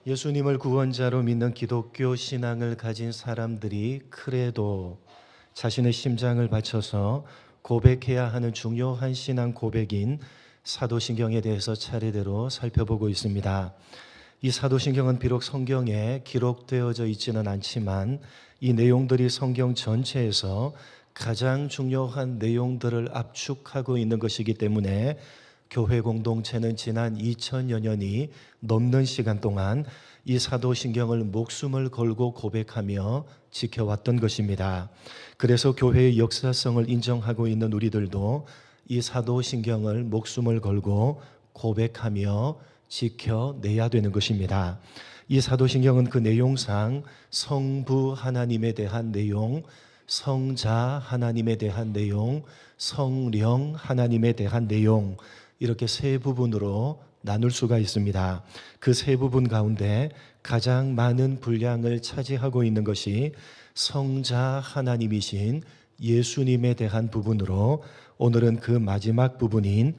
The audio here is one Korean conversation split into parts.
예수님을 구원자로 믿는 기독교 신앙을 가진 사람들이 그래도 자신의 심장을 바쳐서 고백해야 하는 중요한 신앙 고백인 사도신경에 대해서 차례대로 살펴보고 있습니다. 이 사도신경은 비록 성경에 기록되어져 있지는 않지만 이 내용들이 성경 전체에서 가장 중요한 내용들을 압축하고 있는 것이기 때문에 교회 공동체는 지난 2000여 년이 넘는 시간 동안 이 사도신경을 목숨을 걸고 고백하며 지켜왔던 것입니다. 그래서 교회의 역사성을 인정하고 있는 우리들도 이 사도신경을 목숨을 걸고 고백하며 지켜내야 되는 것입니다. 이 사도신경은 그 내용상 성부 하나님에 대한 내용, 성자 하나님에 대한 내용, 성령 하나님에 대한 내용, 이렇게 세 부분으로 나눌 수가 있습니다. 그 세 부분 가운데 가장 많은 분량을 차지하고 있는 것이 성자 하나님이신 예수님에 대한 부분으로 오늘은 그 마지막 부분인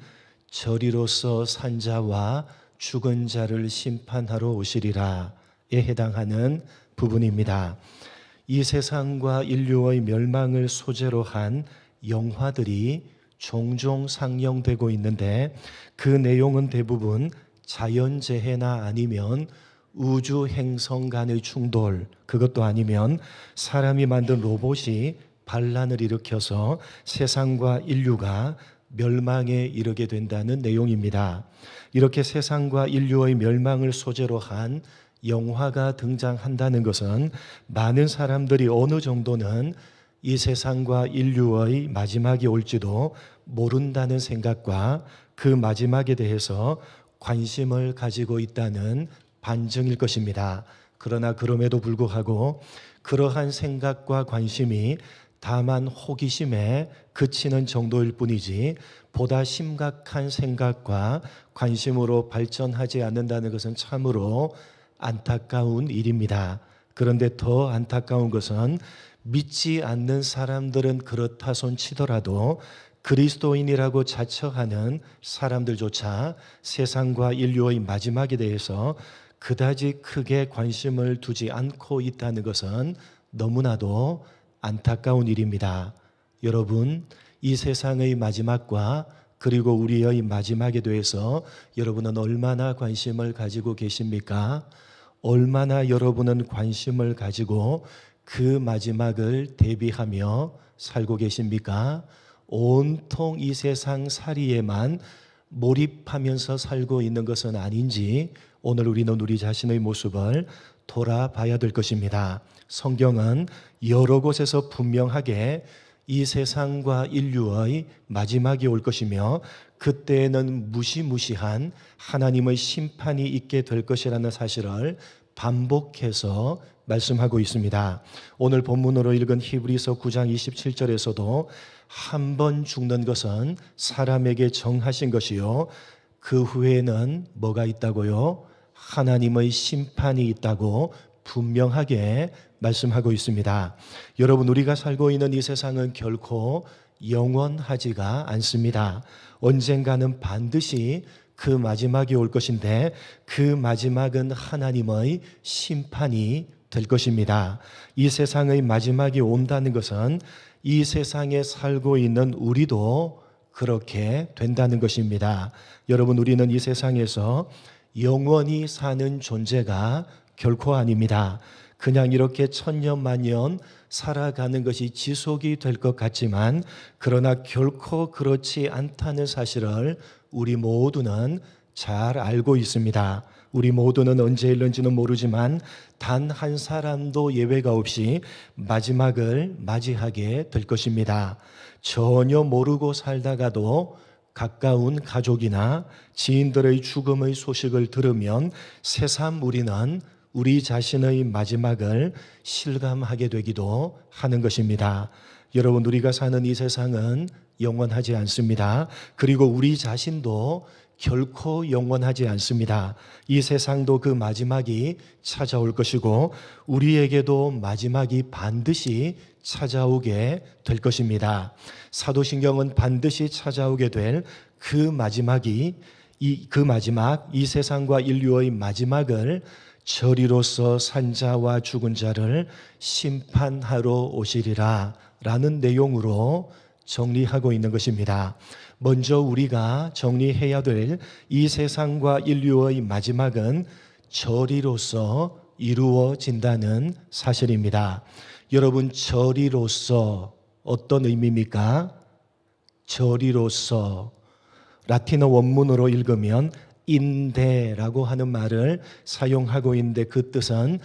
저리로서 산 자와 죽은 자를 심판하러 오시리라에 해당하는 부분입니다. 이 세상과 인류의 멸망을 소재로 한 영화들이 종종 상영되고 있는데 그 내용은 대부분 자연재해나 아니면 우주 행성 간의 충돌, 그것도 아니면 사람이 만든 로봇이 반란을 일으켜서 세상과 인류가 멸망에 이르게 된다는 내용입니다. 이렇게 세상과 인류의 멸망을 소재로 한 영화가 등장한다는 것은 많은 사람들이 어느 정도는 이 세상과 인류의 마지막이 올지도 모른다는 생각과 그 마지막에 대해서 관심을 가지고 있다는 반증일 것입니다. 그러나 그럼에도 불구하고 그러한 생각과 관심이 다만 호기심에 그치는 정도일 뿐이지 보다 심각한 생각과 관심으로 발전하지 않는다는 것은 참으로 안타까운 일입니다. 그런데 더 안타까운 것은 믿지 않는 사람들은 그렇다 손치더라도 그리스도인이라고 자처하는 사람들조차 세상과 인류의 마지막에 대해서 그다지 크게 관심을 두지 않고 있다는 것은 너무나도 안타까운 일입니다. 여러분, 이 세상의 마지막과 그리고 우리의 마지막에 대해서 여러분은 얼마나 관심을 가지고 계십니까? 얼마나 여러분은 관심을 가지고 그 마지막을 대비하며 살고 계십니까? 온통 이 세상 살이에만 몰입하면서 살고 있는 것은 아닌지 오늘 우리는 우리 자신의 모습을 돌아봐야 될 것입니다. 성경은 여러 곳에서 분명하게 이 세상과 인류의 마지막이 올 것이며 그때에는 무시무시한 하나님의 심판이 있게 될 것이라는 사실을 반복해서 말씀하고 있습니다. 오늘 본문으로 읽은 히브리서 9장 27절에서도 한 번 죽는 것은 사람에게 정하신 것이요 그 후에는 뭐가 있다고요? 하나님의 심판이 있다고 분명하게 말씀하고 있습니다. 여러분, 우리가 살고 있는 이 세상은 결코 영원하지가 않습니다. 언젠가는 반드시 그 마지막이 올 것인데 그 마지막은 하나님의 심판이 될 것입니다. 이 세상의 마지막이 온다는 것은 이 세상에 살고 있는 우리도 그렇게 된다는 것입니다. 여러분, 우리는 이 세상에서 영원히 사는 존재가 결코 아닙니다. 그냥 이렇게 천년만년 살아가는 것이 지속이 될 것 같지만 그러나 결코 그렇지 않다는 사실을 우리 모두는 잘 알고 있습니다. 우리 모두는 언제 일는지는 모르지만 단 한 사람도 예외가 없이 마지막을 맞이하게 될 것입니다. 전혀 모르고 살다가도 가까운 가족이나 지인들의 죽음의 소식을 들으면 새삼 우리는 우리 자신의 마지막을 실감하게 되기도 하는 것입니다. 여러분, 우리가 사는 이 세상은 영원하지 않습니다. 그리고 우리 자신도 결코 영원하지 않습니다. 이 세상도 그 마지막이 찾아올 것이고 우리에게도 마지막이 반드시 찾아오게 될 것입니다. 사도신경은 반드시 찾아오게 될 그 마지막이 이 세상과 인류의 마지막을 저리로서 산 자와 죽은 자를 심판하러 오시리라 라는 내용으로 정리하고 있는 것입니다. 먼저 우리가 정리해야 될 이 세상과 인류의 마지막은 저리로서 이루어진다는 사실입니다. 여러분, 저리로서 어떤 의미입니까? 저리로서 라틴어 원문으로 읽으면 인데라고 하는 말을 사용하고 있는데 그 뜻은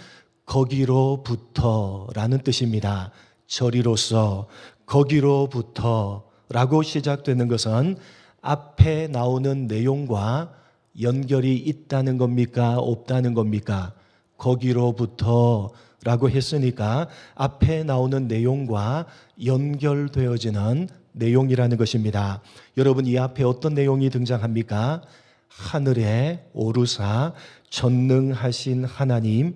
거기로부터라는 뜻입니다. 저리로서 거기로부터라고 시작되는 것은 앞에 나오는 내용과 연결이 있다는 겁니까? 없다는 겁니까? 거기로부터라고 했으니까 앞에 나오는 내용과 연결되어지는 내용이라는 것입니다. 여러분, 이 앞에 어떤 내용이 등장합니까? 하늘에 오르사 전능하신 하나님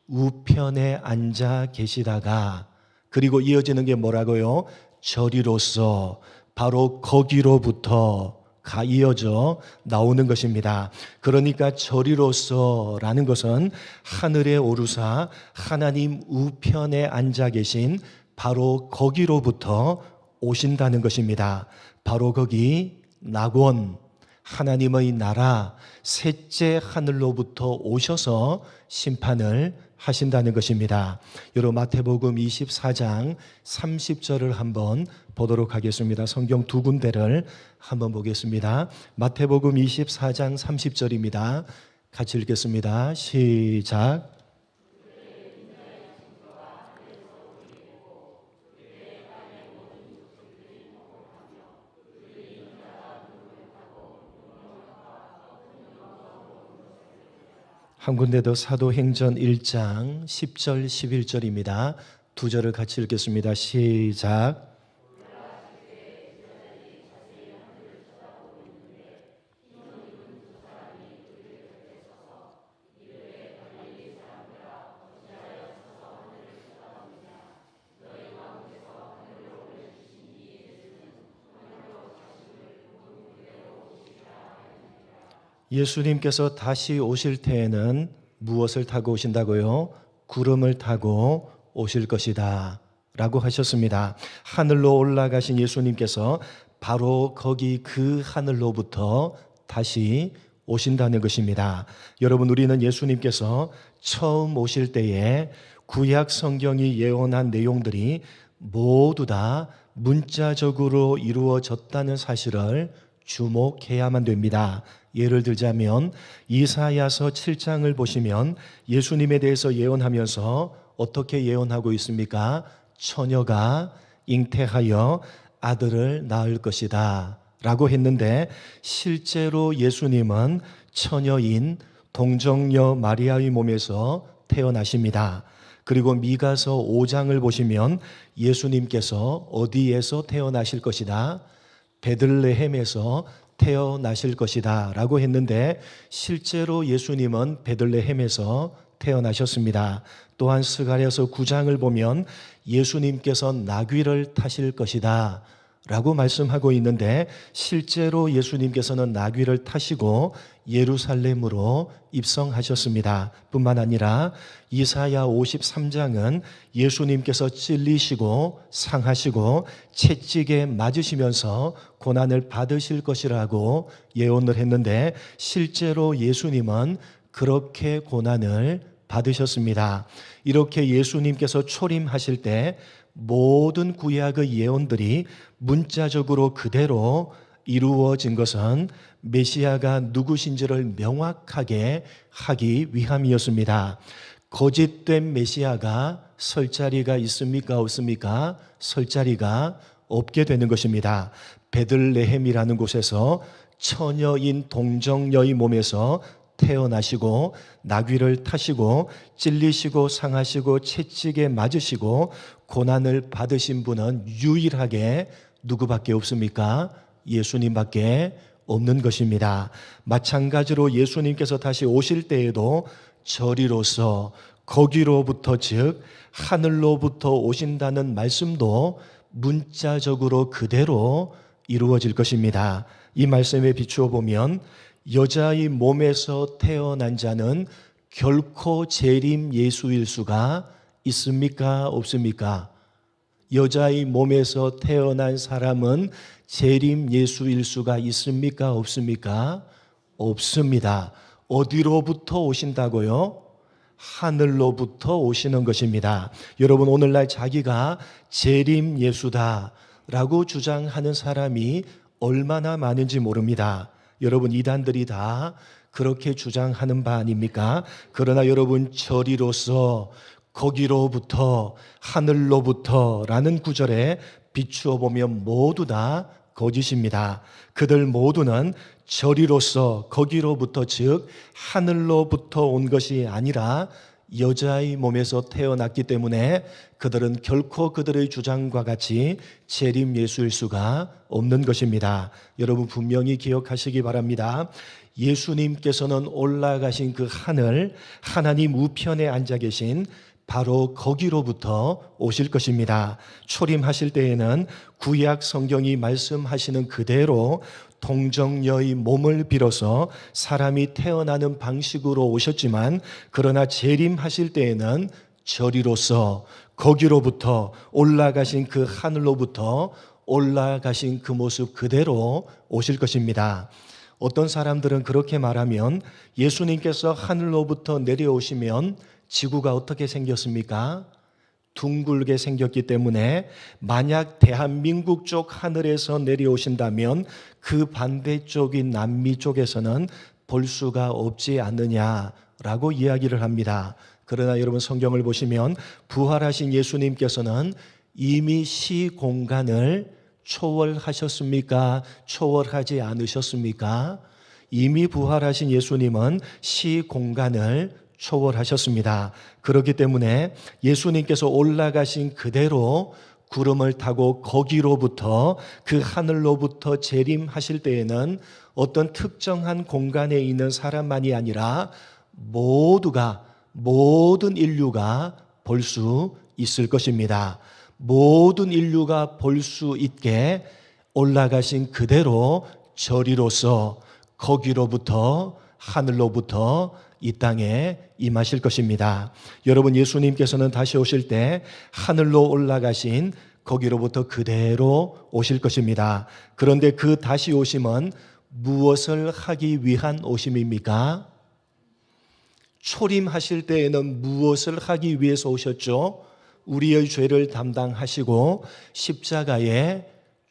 우편에 앉아 계시다가, 그리고 이어지는 게 뭐라고요? 저리로서, 바로 거기로부터가 이어져 나오는 것입니다. 그러니까 저리로서라는 것은 하늘에 오르사 하나님 우편에 앉아 계신 바로 거기로부터 오신다는 것입니다. 바로 거기 낙원, 하나님의 나라, 셋째 하늘로부터 오셔서 심판을 하신다는 것입니다. 여러분, 마태복음 24장 30절을 한번 보도록 하겠습니다. 성경 두 군데를 한번 보겠습니다. 마태복음 24장 30절입니다. 같이 읽겠습니다. 시작. 한 군데 더 사도행전 1장 10절 11절입니다. 두 절을 같이 읽겠습니다. 시작. 예수님께서 다시 오실 때에는 무엇을 타고 오신다고요? 구름을 타고 오실 것이다 라고 하셨습니다. 하늘로 올라가신 예수님께서 바로 거기 그 하늘로부터 다시 오신다는 것입니다. 여러분, 우리는 예수님께서 처음 오실 때에 구약 성경이 예언한 내용들이 모두 다 문자적으로 이루어졌다는 사실을 주목해야만 됩니다. 예를 들자면 이사야서 7장을 보시면 예수님에 대해서 예언하면서 어떻게 예언하고 있습니까? 처녀가 잉태하여 아들을 낳을 것이다 라고 했는데, 실제로 예수님은 처녀인 동정녀 마리아의 몸에서 태어나십니다. 그리고 미가서 5장을 보시면 예수님께서 어디에서 태어나실 것이다? 베들레헴에서 태어나실 것이다 라고 했는데, 실제로 예수님은 베들레헴에서 태어나셨습니다. 또한 스가랴서 9장을 보면 예수님께서 나귀를 타실 것이다 라고 말씀하고 있는데, 실제로 예수님께서는 나귀를 타시고 예루살렘으로 입성하셨습니다. 뿐만 아니라 이사야 53장은 예수님께서 찔리시고 상하시고 채찍에 맞으시면서 고난을 받으실 것이라고 예언을 했는데, 실제로 예수님은 그렇게 고난을 받으셨습니다. 이렇게 예수님께서 초림하실 때 모든 구약의 예언들이 문자적으로 그대로 이루어진 것은 메시아가 누구신지를 명확하게 하기 위함이었습니다. 거짓된 메시아가 설 자리가 있습니까? 없습니까? 설 자리가 없게 되는 것입니다. 베들레헴이라는 곳에서 처녀인 동정녀의 몸에서 태어나시고 나귀를 타시고 찔리시고 상하시고 채찍에 맞으시고 고난을 받으신 분은 유일하게 누구밖에 없습니까? 예수님밖에 없는 것입니다. 마찬가지로 예수님께서 다시 오실 때에도 저리로서 거기로부터, 즉 하늘로부터 오신다는 말씀도 문자적으로 그대로 이루어질 것입니다. 이 말씀에 비추어 보면 여자의 몸에서 태어난 자는 결코 재림 예수일 수가 있습니까? 없습니까? 여자의 몸에서 태어난 사람은 재림 예수일 수가 있습니까? 없습니까? 없습니다. 어디로부터 오신다고요? 하늘로부터 오시는 것입니다. 여러분, 오늘날 자기가 재림 예수다라고 주장하는 사람이 얼마나 많은지 모릅니다. 여러분, 이단들이 다 그렇게 주장하는 바 아닙니까? 그러나 여러분, 저리로서 거기로부터 하늘로부터 라는 구절에 비추어 보면 모두 다 거짓입니다. 그들 모두는 저리로서 거기로부터 즉 하늘로부터 온 것이 아니라 여자의 몸에서 태어났기 때문에 그들은 결코 그들의 주장과 같이 재림 예수일 수가 없는 것입니다. 여러분 분명히 기억하시기 바랍니다. 예수님께서는 올라가신 그 하늘, 하나님 우편에 앉아 계신 바로 거기로부터 오실 것입니다. 초림하실 때에는 구약 성경이 말씀하시는 그대로 동정녀의 몸을 빌어서 사람이 태어나는 방식으로 오셨지만, 그러나 재림하실 때에는 저리로서 거기로부터 올라가신 그 하늘로부터 올라가신 그 모습 그대로 오실 것입니다. 어떤 사람들은 그렇게 말하면 예수님께서 하늘로부터 내려오시면 지구가 어떻게 생겼습니까? 둥글게 생겼기 때문에 만약 대한민국 쪽 하늘에서 내려오신다면 그 반대쪽인 남미 쪽에서는 볼 수가 없지 않느냐라고 이야기를 합니다. 그러나 여러분 성경을 보시면 부활하신 예수님께서는 이미 시공간을 초월하셨습니까? 초월하지 않으셨습니까? 이미 부활하신 예수님은 시공간을 초월하셨습니다. 그렇기 때문에 예수님께서 올라가신 그대로 구름을 타고 거기로부터 그 하늘로부터 재림하실 때에는 어떤 특정한 공간에 있는 사람만이 아니라 모든 인류가 볼 수 있을 것입니다. 모든 인류가 볼 수 있게 올라가신 그대로 저리로서 거기로부터 하늘로부터 이 땅에 임하실 것입니다. 여러분, 예수님께서는 다시 오실 때 하늘로 올라가신 거기로부터 그대로 오실 것입니다. 그런데 그 다시 오심은 무엇을 하기 위한 오심입니까? 초림하실 때에는 무엇을 하기 위해서 오셨죠? 우리의 죄를 담당하시고 십자가에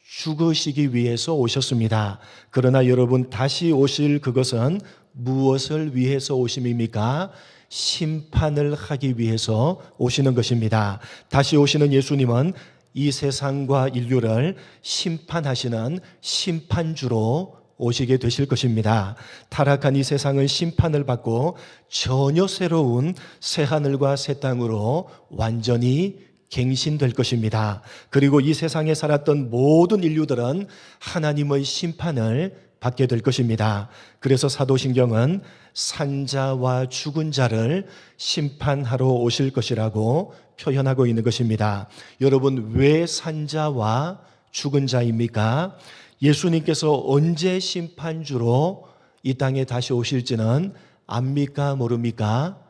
죽으시기 위해서 오셨습니다. 그러나 여러분, 다시 오실 그것은 무엇을 위해서 오심입니까? 심판을 하기 위해서 오시는 것입니다. 다시 오시는 예수님은 이 세상과 인류를 심판하시는 심판주로 오시게 되실 것입니다. 타락한 이 세상은 심판을 받고 전혀 새로운 새하늘과 새 땅으로 완전히 갱신될 것입니다. 그리고 이 세상에 살았던 모든 인류들은 하나님의 심판을 받게 될 것입니다. 그래서 사도신경은 산자와 죽은 자를 심판하러 오실 것이라고 표현하고 있는 것입니다. 여러분, 왜 산자와 죽은 자입니까? 예수님께서 언제 심판주로 이 땅에 다시 오실지는 압니까? 모릅니까?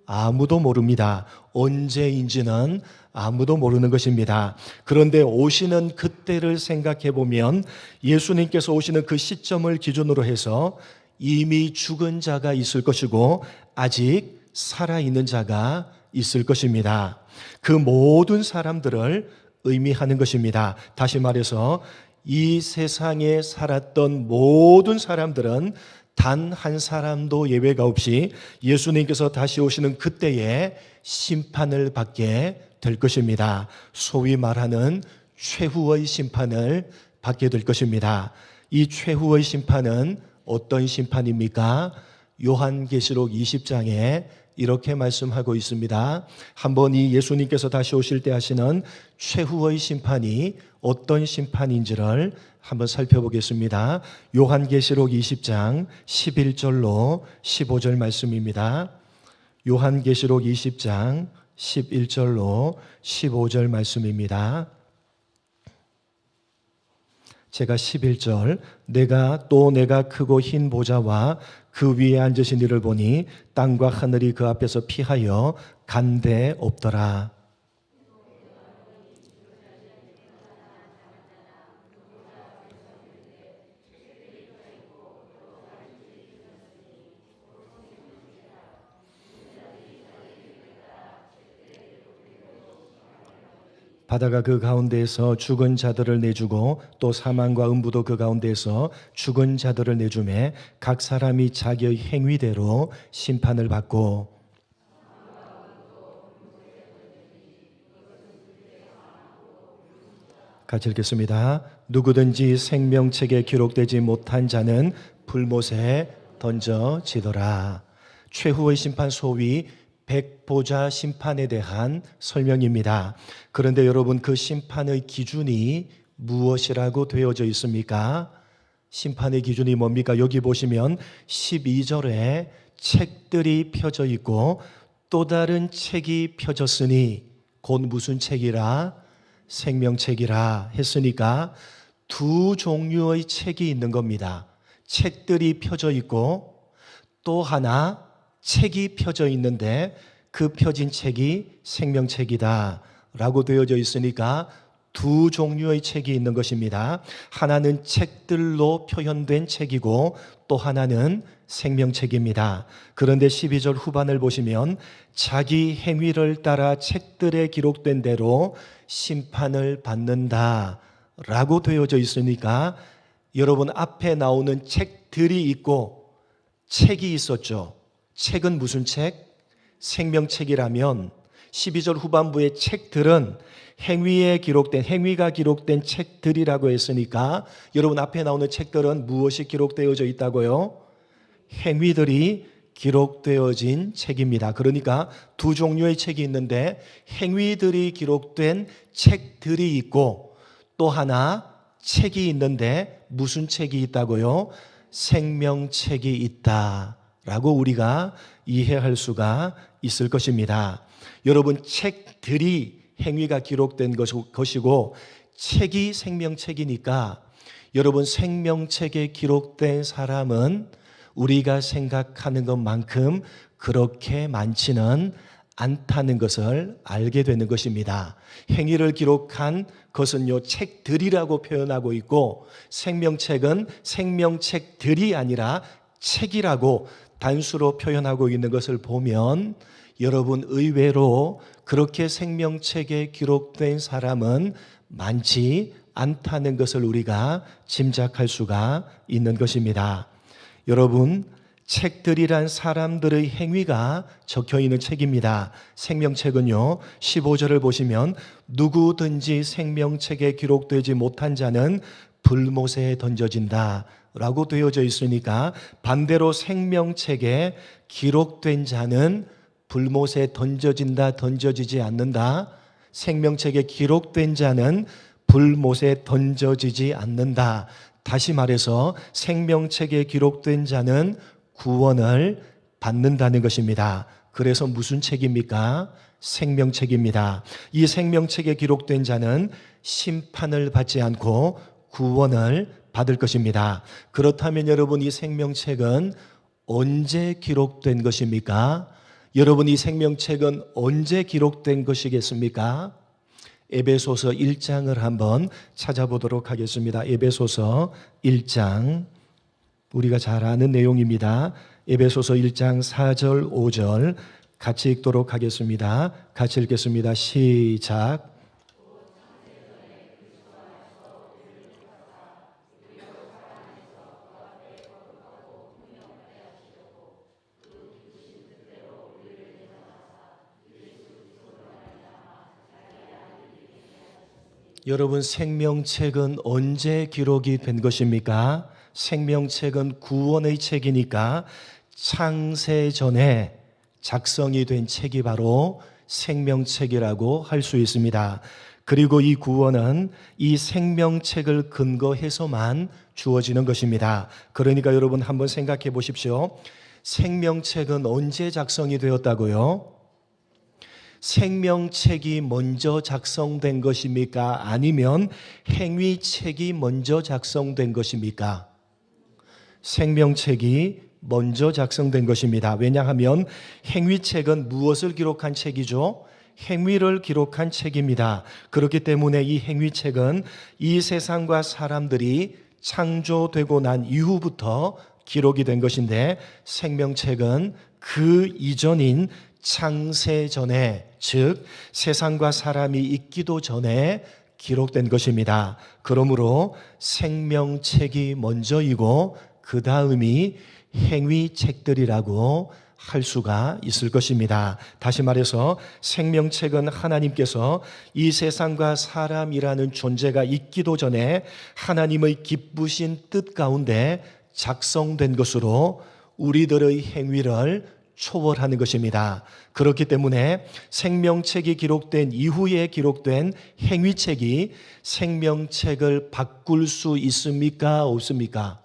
아무도 모릅니다. 언제인지는 아무도 모르는 것입니다. 그런데 오시는 그때를 생각해 보면 예수님께서 오시는 그 시점을 기준으로 해서 이미 죽은 자가 있을 것이고 아직 살아있는 자가 있을 것입니다. 그 모든 사람들을 의미하는 것입니다. 다시 말해서 이 세상에 살았던 모든 사람들은 단 한 사람도 예외가 없이 예수님께서 다시 오시는 그때에 심판을 받게 될 것입니다. 소위 말하는 최후의 심판을 받게 될 것입니다. 이 최후의 심판은 어떤 심판입니까? 요한계시록 20장에 이렇게 말씀하고 있습니다. 한번 이 예수님께서 다시 오실 때 하시는 최후의 심판이 어떤 심판인지를 한번 살펴보겠습니다. 요한계시록 20장 11절로 15절 말씀입니다. 요한계시록 20장 11절로 15절 말씀입니다. 제가 11절 내가 크고 흰 보좌와 그 위에 앉으신 이를 보니 땅과 하늘이 그 앞에서 피하여 간데 없더라. 바다가 그 가운데에서 죽은 자들을 내주고 또 사망과 음부도 그 가운데에서 죽은 자들을 내주매 각 사람이 자기의 행위대로 심판을 받고. 같이 읽겠습니다. 누구든지 생명책에 기록되지 못한 자는 불못에 던져지더라. 최후의 심판 소위 백보자 심판에 대한 설명입니다. 그런데 여러분, 그 심판의 기준이 무엇이라고 되어져 있습니까? 심판의 기준이 뭡니까? 여기 보시면 12절에 책들이 펴져 있고 또 다른 책이 펴졌으니 곧 무슨 책이라? 생명책이라 했으니까 두 종류의 책이 있는 겁니다. 책들이 펴져 있고 또 하나 책이 펴져 있는데 그 펴진 책이 생명책이다 라고 되어져 있으니까 두 종류의 책이 있는 것입니다. 하나는 책들로 표현된 책이고 또 하나는 생명책입니다. 그런데 12절 후반을 보시면 자기 행위를 따라 책들에 기록된 대로 심판을 받는다 라고 되어져 있으니까 여러분, 앞에 나오는 책들이 있고 책이 있었죠. 책은 무슨 책? 생명책이라면 12절 후반부의 책들은 행위가 기록된 책들이라고 했으니까 여러분, 앞에 나오는 책들은 무엇이 기록되어져 있다고요? 행위들이 기록되어진 책입니다. 그러니까 두 종류의 책이 있는데 행위들이 기록된 책들이 있고 또 하나 책이 있는데 무슨 책이 있다고요? 생명책이 있다라고 우리가 이해할 수가 있을 것입니다. 여러분, 책들이 행위가 기록된 것이고 책이 생명책이니까 여러분, 생명책에 기록된 사람은 우리가 생각하는 것만큼 그렇게 많지는 않다는 것을 알게 되는 것입니다. 행위를 기록한 것은요, 책들이라고 표현하고 있고 생명책은 생명책들이 아니라 책이라고 단수로 표현하고 있는 것을 보면 여러분, 의외로 그렇게 생명책에 기록된 사람은 많지 않다는 것을 우리가 짐작할 수가 있는 것입니다. 여러분, 책들이란 사람들의 행위가 적혀 있는 책입니다. 생명책은요, 15절을 보시면 누구든지 생명책에 기록되지 못한 자는 불못에 던져진다 라고 되어져 있으니까 반대로 생명책에 기록된 자는 불못에 던져진다, 던져지지 않는다. 생명책에 기록된 자는 불못에 던져지지 않는다. 다시 말해서 생명책에 기록된 자는 구원을 받는다는 것입니다. 그래서 무슨 책입니까? 생명책입니다. 이 생명책에 기록된 자는 심판을 받지 않고 구원을 받을 것입니다. 그렇다면 여러분, 이 생명책은 언제 기록된 것입니까? 여러분, 이 생명책은 언제 기록된 것이겠습니까? 에베소서 1장을 한번 찾아보도록 하겠습니다. 에베소서 1장, 우리가 잘 아는 내용입니다. 에베소서 1장 4절 5절 같이 읽도록 하겠습니다. 같이 읽겠습니다. 시작. 여러분, 생명책은 언제 기록이 된 것입니까? 생명책은 구원의 책이니까 창세전에 작성이 된 책이 바로 생명책이라고 할 수 있습니다. 그리고 이 구원은 이 생명책을 근거해서만 주어지는 것입니다. 그러니까 여러분, 한번 생각해 보십시오. 생명책은 언제 작성이 되었다고요? 생명책이 먼저 작성된 것입니까? 아니면 행위책이 먼저 작성된 것입니까? 생명책이 먼저 작성된 것입니다. 왜냐하면 행위책은 무엇을 기록한 책이죠? 행위를 기록한 책입니다. 그렇기 때문에 이 행위책은 이 세상과 사람들이 창조되고 난 이후부터 기록이 된 것인데, 생명책은 그 이전인 창세 전에, 즉 세상과 사람이 있기도 전에 기록된 것입니다. 그러므로 생명책이 먼저이고 그 다음이 행위책들이라고 할 수가 있을 것입니다. 다시 말해서 생명책은 하나님께서 이 세상과 사람이라는 존재가 있기도 전에 하나님의 기쁘신 뜻 가운데 작성된 것으로 우리들의 행위를 초월하는 것입니다. 그렇기 때문에 생명책이 기록된 이후에 기록된 행위책이 생명책을 바꿀 수 있습니까? 없습니까?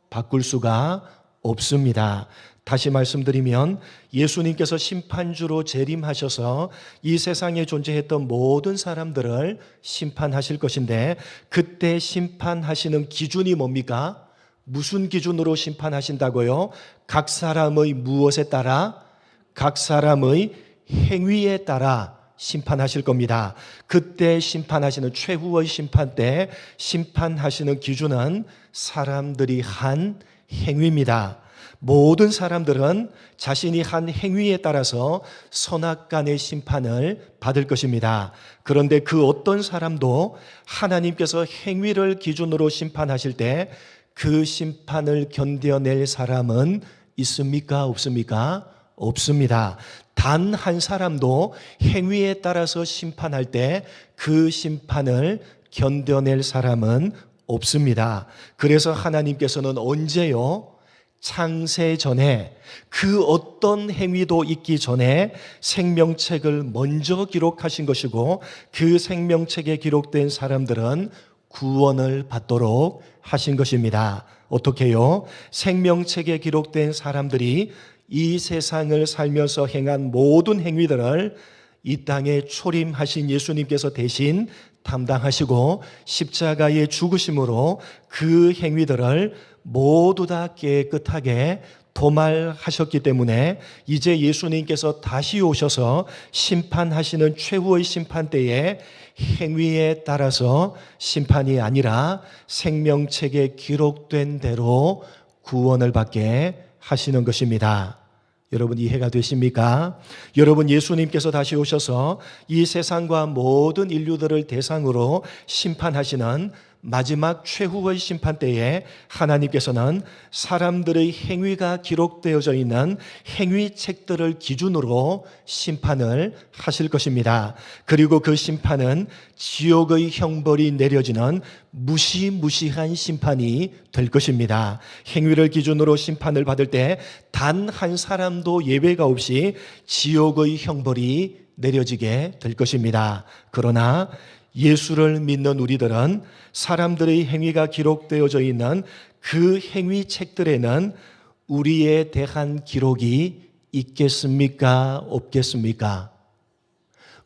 바꿀 수가 없습니다. 다시 말씀드리면 예수님께서 심판주로 재림하셔서 이 세상에 존재했던 모든 사람들을 심판하실 것인데, 그때 심판하시는 기준이 뭡니까? 무슨 기준으로 심판하신다고요? 각 사람의 무엇에 따라? 각 사람의 행위에 따라 심판하실 겁니다. 그때 심판하시는, 최후의 심판 때 심판하시는 기준은 사람들이 한 행위입니다. 모든 사람들은 자신이 한 행위에 따라서 선악간의 심판을 받을 것입니다. 그런데 그 어떤 사람도 하나님께서 행위를 기준으로 심판하실 때 그 심판을 견뎌낼 사람은 있습니까? 없습니까? 없습니다. 단 한 사람도 행위에 따라서 심판할 때 그 심판을 견뎌낼 사람은 없습니다. 그래서 하나님께서는 언제요? 창세 전에, 그 어떤 행위도 있기 전에 생명책을 먼저 기록하신 것이고, 그 생명책에 기록된 사람들은 구원을 받도록 하신 것입니다. 어떻게요? 생명책에 기록된 사람들이 이 세상을 살면서 행한 모든 행위들을 이 땅에 초림하신 예수님께서 대신 담당하시고 십자가의 죽으심으로 그 행위들을 모두 다 깨끗하게 도말하셨기 때문에 이제 예수님께서 다시 오셔서 심판하시는 최후의 심판 때에 행위에 따라서 심판이 아니라 생명책에 기록된 대로 구원을 받게 하시는 것입니다. 여러분 이해가 되십니까? 여러분, 예수님께서 다시 오셔서 이 세상과 모든 인류들을 대상으로 심판하시는 마지막 최후의 심판 때에 하나님께서는 사람들의 행위가 기록되어져 있는 행위책들을 기준으로 심판을 하실 것입니다. 그리고 그 심판은 지옥의 형벌이 내려지는 무시무시한 심판이 될 것입니다. 행위를 기준으로 심판을 받을 때 단 한 사람도 예외가 없이 지옥의 형벌이 내려지게 될 것입니다. 그러나 예수를 믿는 우리들은 사람들의 행위가 기록되어져 있는 그 행위책들에는 우리에 대한 기록이 있겠습니까? 없겠습니까?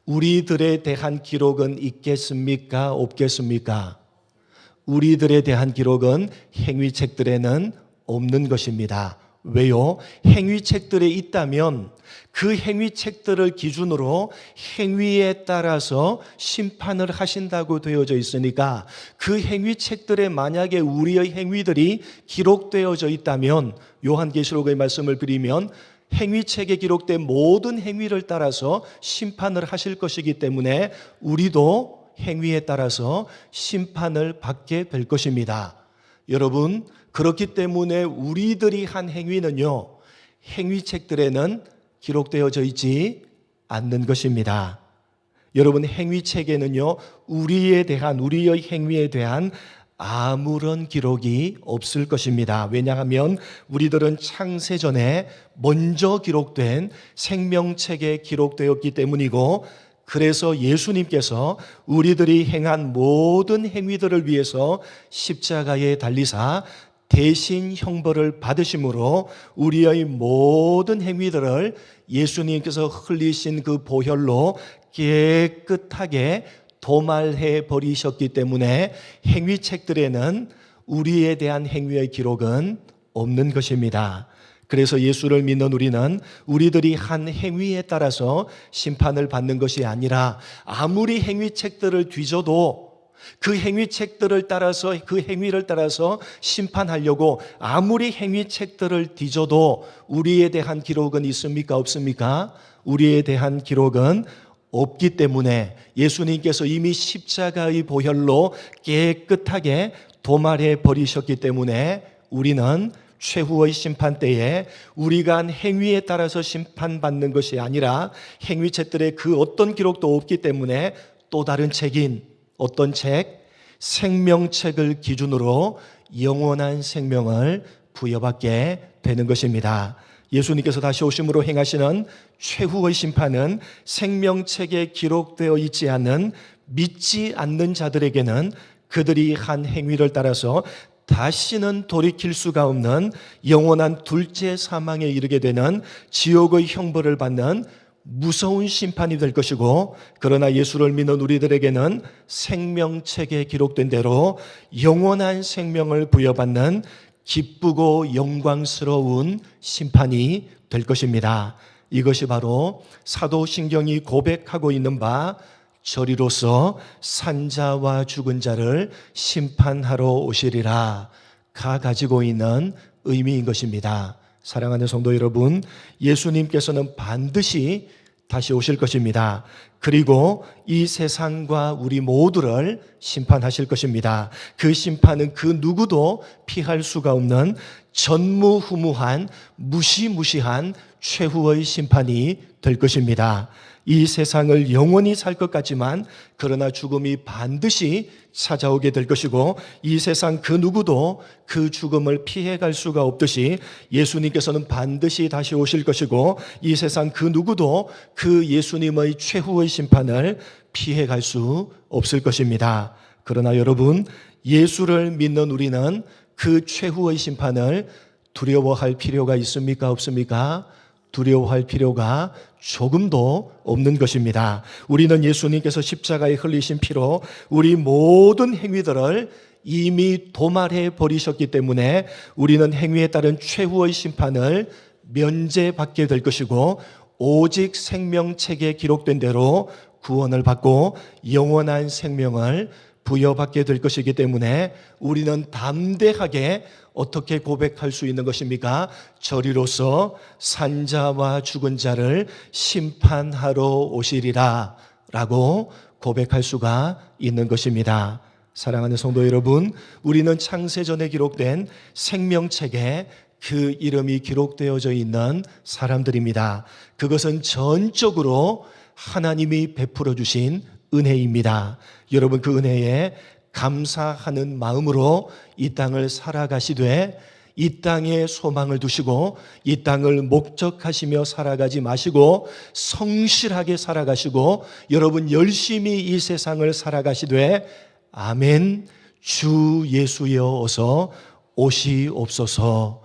우리들에 대한 기록은 있겠습니까? 없겠습니까? 우리들에 대한 기록은 행위책들에는 없는 것입니다. 왜요? 행위책들에 있다면 그 행위책들을 기준으로 행위에 따라서 심판을 하신다고 되어져 있으니까, 그 행위책들에 만약에 우리의 행위들이 기록되어져 있다면, 요한계시록의 말씀을 빌리면 행위책에 기록된 모든 행위를 따라서 심판을 하실 것이기 때문에 우리도 행위에 따라서 심판을 받게 될 것입니다. 여러분, 그렇기 때문에 우리들이 한 행위는요, 행위책들에는 기록되어져 있지 않는 것입니다. 여러분, 행위책에는요, 우리의 행위에 대한 아무런 기록이 없을 것입니다. 왜냐하면 우리들은 창세전에 먼저 기록된 생명책에 기록되었기 때문이고, 그래서 예수님께서 우리들이 행한 모든 행위들을 위해서 십자가에 달리사 대신 형벌을 받으심으로 우리의 모든 행위들을 예수님께서 흘리신 그 보혈로 깨끗하게 도말해 버리셨기 때문에 행위책들에는 우리에 대한 행위의 기록은 없는 것입니다. 그래서 예수를 믿는 우리는 우리들이 한 행위에 따라서 심판을 받는 것이 아니라 아무리 행위책들을 뒤져도 그 행위책들을 따라서 그 행위를 따라서 심판하려고 아무리 행위책들을 뒤져도 우리에 대한 기록은 있습니까? 없습니까? 우리에 대한 기록은 없기 때문에 예수님께서 이미 십자가의 보혈로 깨끗하게 도말해 버리셨기 때문에 우리는 최후의 심판 때에 우리가 한 행위에 따라서 심판받는 것이 아니라 행위책들의 그 어떤 기록도 없기 때문에 또 다른 책인 어떤 책? 생명책을 기준으로 영원한 생명을 부여받게 되는 것입니다. 예수님께서 다시 오심으로 행하시는 최후의 심판은 생명책에 기록되어 있지 않는 믿지 않는 자들에게는 그들이 한 행위를 따라서 다시는 돌이킬 수가 없는 영원한 둘째 사망에 이르게 되는 지옥의 형벌을 받는 무서운 심판이 될 것이고, 그러나 예수를 믿는 우리들에게는 생명책에 기록된 대로 영원한 생명을 부여받는 기쁘고 영광스러운 심판이 될 것입니다. 이것이 바로 사도신경이 고백하고 있는 바 저리로서 산자와 죽은 자를 심판하러 오시리라 가 가지고 있는 의미인 것입니다. 사랑하는 성도 여러분, 예수님께서는 반드시 다시 오실 것입니다. 그리고 이 세상과 우리 모두를 심판하실 것입니다. 그 심판은 그 누구도 피할 수가 없는 전무후무한 무시무시한 최후의 심판이 될 것입니다. 이 세상을 영원히 살 것 같지만 그러나 죽음이 반드시 찾아오게 될 것이고, 이 세상 그 누구도 그 죽음을 피해갈 수가 없듯이 예수님께서는 반드시 다시 오실 것이고, 이 세상 그 누구도 그 예수님의 최후의 심판을 피해갈 수 없을 것입니다. 그러나 여러분, 예수를 믿는 우리는 그 최후의 심판을 두려워할 필요가 있습니까? 없습니까? 두려워할 필요가 조금도 없는 것입니다. 우리는 예수님께서 십자가에 흘리신 피로 우리 모든 행위들을 이미 도말해 버리셨기 때문에 우리는 행위에 따른 최후의 심판을 면제받게 될 것이고, 오직 생명책에 기록된 대로 구원을 받고 영원한 생명을 부여받게 될 것이기 때문에 우리는 담대하게 어떻게 고백할 수 있는 것입니까? 저리로서 산자와 죽은 자를 심판하러 오시리라 라고 고백할 수가 있는 것입니다. 사랑하는 성도 여러분, 우리는 창세전에 기록된 생명책에 그 이름이 기록되어져 있는 사람들입니다. 그것은 전적으로 하나님이 베풀어 주신 은혜입니다. 여러분, 그 은혜에 감사하는 마음으로 이 땅을 살아가시되 이 땅에 소망을 두시고 이 땅을 목적하시며 살아가지 마시고 성실하게 살아가시고 여러분 열심히 이 세상을 살아가시되 아멘 주 예수여 어서 오시옵소서라고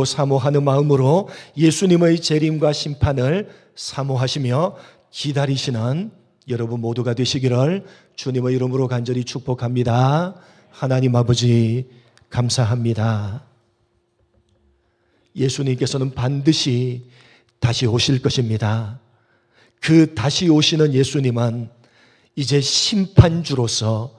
사모하는 마음으로 예수님의 재림과 심판을 사모하시며 기다리시는 여러분 모두가 되시기를 주님의 이름으로 간절히 축복합니다. 하나님 아버지 감사합니다. 예수님께서는 반드시 다시 오실 것입니다. 그 다시 오시는 예수님은 이제 심판주로서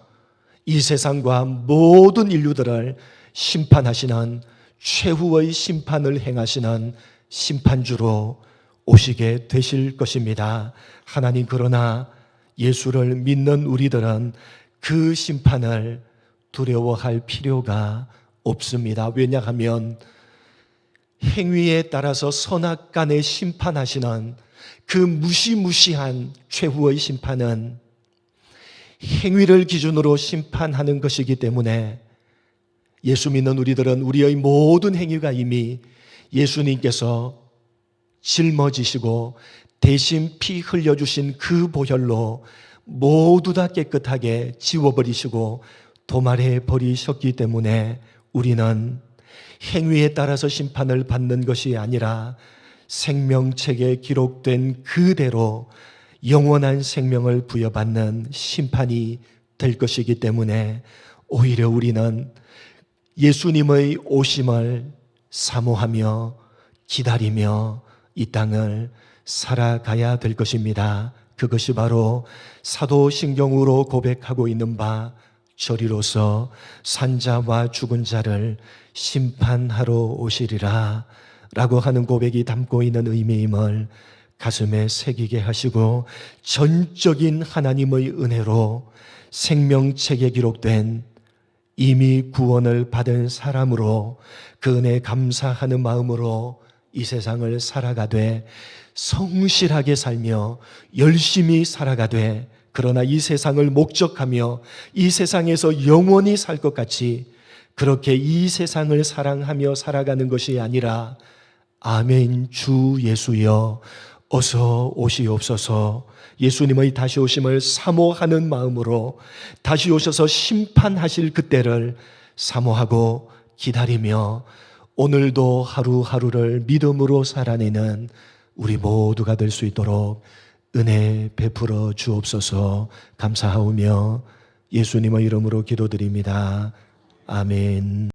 이 세상과 모든 인류들을 심판하시는 최후의 심판을 행하시는 심판주로 오시게 되실 것입니다. 하나님, 그러나 예수를 믿는 우리들은 그 심판을 두려워할 필요가 없습니다. 왜냐하면 행위에 따라서 선악간에 심판하시는 그 무시무시한 최후의 심판은 행위를 기준으로 심판하는 것이기 때문에 예수 믿는 우리들은 우리의 모든 행위가 이미 예수님께서 짊어지시고 대신 피 흘려주신 그 보혈로 모두 다 깨끗하게 지워버리시고 도말해 버리셨기 때문에 우리는 행위에 따라서 심판을 받는 것이 아니라 생명책에 기록된 그대로 영원한 생명을 부여받는 심판이 될 것이기 때문에 오히려 우리는 예수님의 오심을 사모하며 기다리며 이 땅을 살아가야 될 것입니다. 그것이 바로 사도신경으로 고백하고 있는 바 저리로서 산자와 죽은 자를 심판하러 오시리라 라고 하는 고백이 담고 있는 의미임을 가슴에 새기게 하시고, 전적인 하나님의 은혜로 생명책에 기록된 이미 구원을 받은 사람으로 그 은혜에 감사하는 마음으로 이 세상을 살아가되, 성실하게 살며 열심히 살아가되, 그러나 이 세상을 목적하며 이 세상에서 영원히 살 것 같이 그렇게 이 세상을 사랑하며 살아가는 것이 아니라, 아멘 주 예수여 어서 오시옵소서, 예수님의 다시 오심을 사모하는 마음으로 다시 오셔서 심판하실 그때를 사모하고 기다리며 오늘도 하루하루를 믿음으로 살아내는 우리 모두가 될 수 있도록 은혜 베풀어 주옵소서. 감사하오며 예수님의 이름으로 기도드립니다. 아멘.